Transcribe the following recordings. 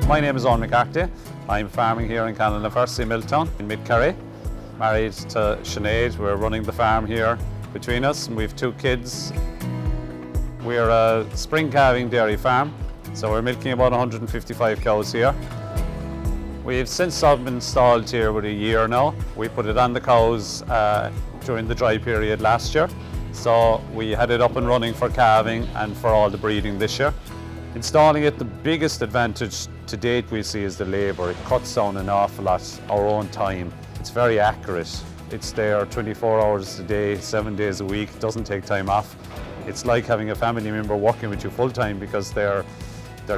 My name is Eoghan McCarthy. I'm farming here in Canon University, Milltown in Mid-Kerry. Married to Sinead. We're running the farm here between us, and we have 2 kids. We're a spring calving dairy farm, so we're milking about 155 cows here. We've SenseHub installed here with a year now. We put it on the cows during the dry period last year, so we had it up and running for calving and for all the breeding this year. Installing it, the biggest advantage to date we see is the labour. It cuts down an awful lot our own time. It's very accurate. It's there 24 hours a day, 7 days a week. It doesn't take time off. It's like having a family member working with you full time because they're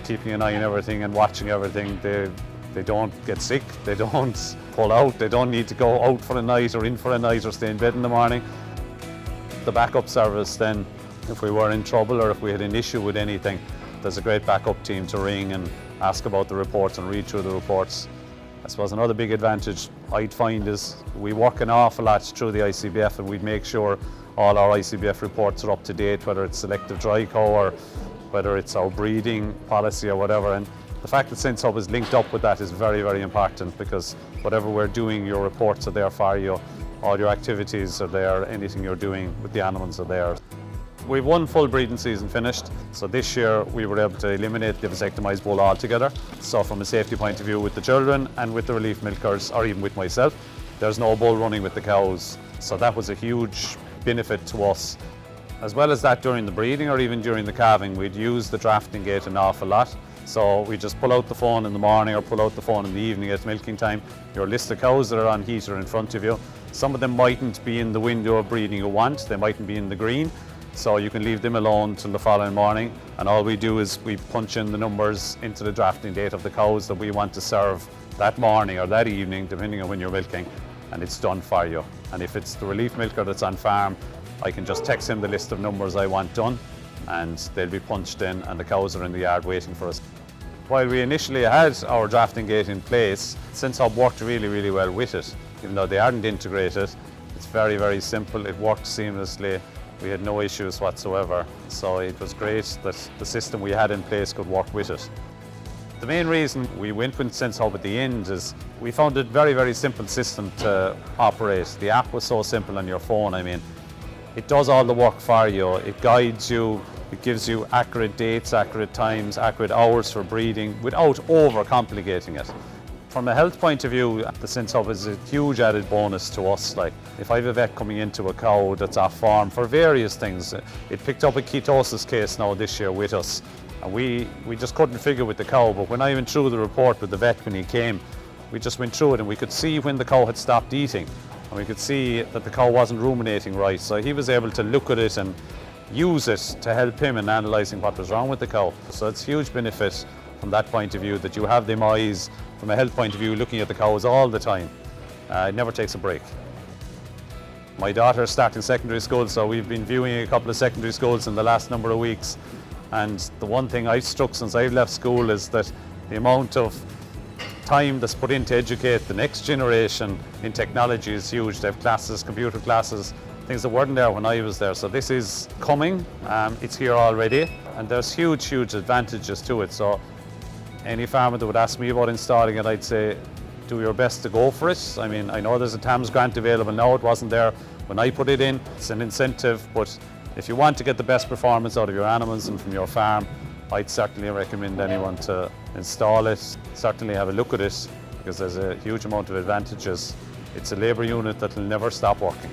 keeping an eye on everything and watching everything. They don't get sick, they don't pull out, they don't need to go out for a night or in for a night or stay in bed in the morning. The backup service then, if we were in trouble or if we had an issue with anything, there's a great backup team to ring and ask about the reports and read through the reports. I suppose another big advantage I'd find is we work an awful lot through the ICBF, and we'd make sure all our ICBF reports are up to date, whether it's selective dry cow or whether it's our breeding policy or whatever. And the fact that SenseHub is linked up with that is very, very important, because whatever we're doing, your reports are there for you, all your activities are there, anything you're doing with the animals are there. We've 1 full breeding season finished, so this year we were able to eliminate the vasectomised bull altogether. So from a safety point of view with the children and with the relief milkers, or even with myself, there's no bull running with the cows. So that was a huge benefit to us. As well as that, during the breeding or even during the calving, we'd use the drafting gate an awful lot. So we just pull out the phone in the morning or pull out the phone in the evening at milking time. Your list of cows that are on heat are in front of you. Some of them mightn't be in the window of breeding you want, they mightn't be in the green. So you can leave them alone till the following morning, and all we do is we punch in the numbers into the drafting date of the cows that we want to serve that morning or that evening, depending on when you're milking, and it's done for you. And if it's the relief milker that's on farm, I can just text him the list of numbers I want done, and they'll be punched in, and the cows are in the yard waiting for us. While we initially had our drafting gate in place, SenseHub worked really, really well with it. Even though they aren't integrated, it's very, very simple. It worked seamlessly. We had no issues whatsoever, so it was great that the system we had in place could work with it. The main reason we went with SenseHub at the end is we found it very, very simple system to operate. The app was so simple on your phone. I mean, it does all the work for you. It guides you, it gives you accurate dates, accurate times, accurate hours for breeding without over-complicating it. From a health point of view, the SenseHub is a huge added bonus to us. Like, if I have a vet coming into a cow that's off farm for various things, it picked up a ketosis case now this year with us, and we just couldn't figure with the cow, but when I went through the report with the vet when he came, we just went through it and we could see when the cow had stopped eating, and we could see that the cow wasn't ruminating right, so he was able to look at it and use it to help him in analysing what was wrong with the cow. So it's a huge benefit from that point of view, that you have them eyes from a health point of view looking at the cows all the time. It never takes a break. My daughter's starting secondary school, so we've been viewing a couple of secondary schools in the last number of weeks, and the one thing I've struck since I've left school is that the amount of time that's put in to educate the next generation in technology is huge. They have classes, computer classes, things that weren't there when I was there. So this is coming, it's here already, and there's huge, huge advantages to it. So any farmer that would ask me about installing it, I'd say do your best to go for it. I mean, I know there's a TAMS grant available now, it wasn't there when I put it in. It's an incentive, but if you want to get the best performance out of your animals and from your farm, I'd certainly recommend anyone to install it. Certainly have a look at it, because there's a huge amount of advantages. It's a labour unit that will never stop working.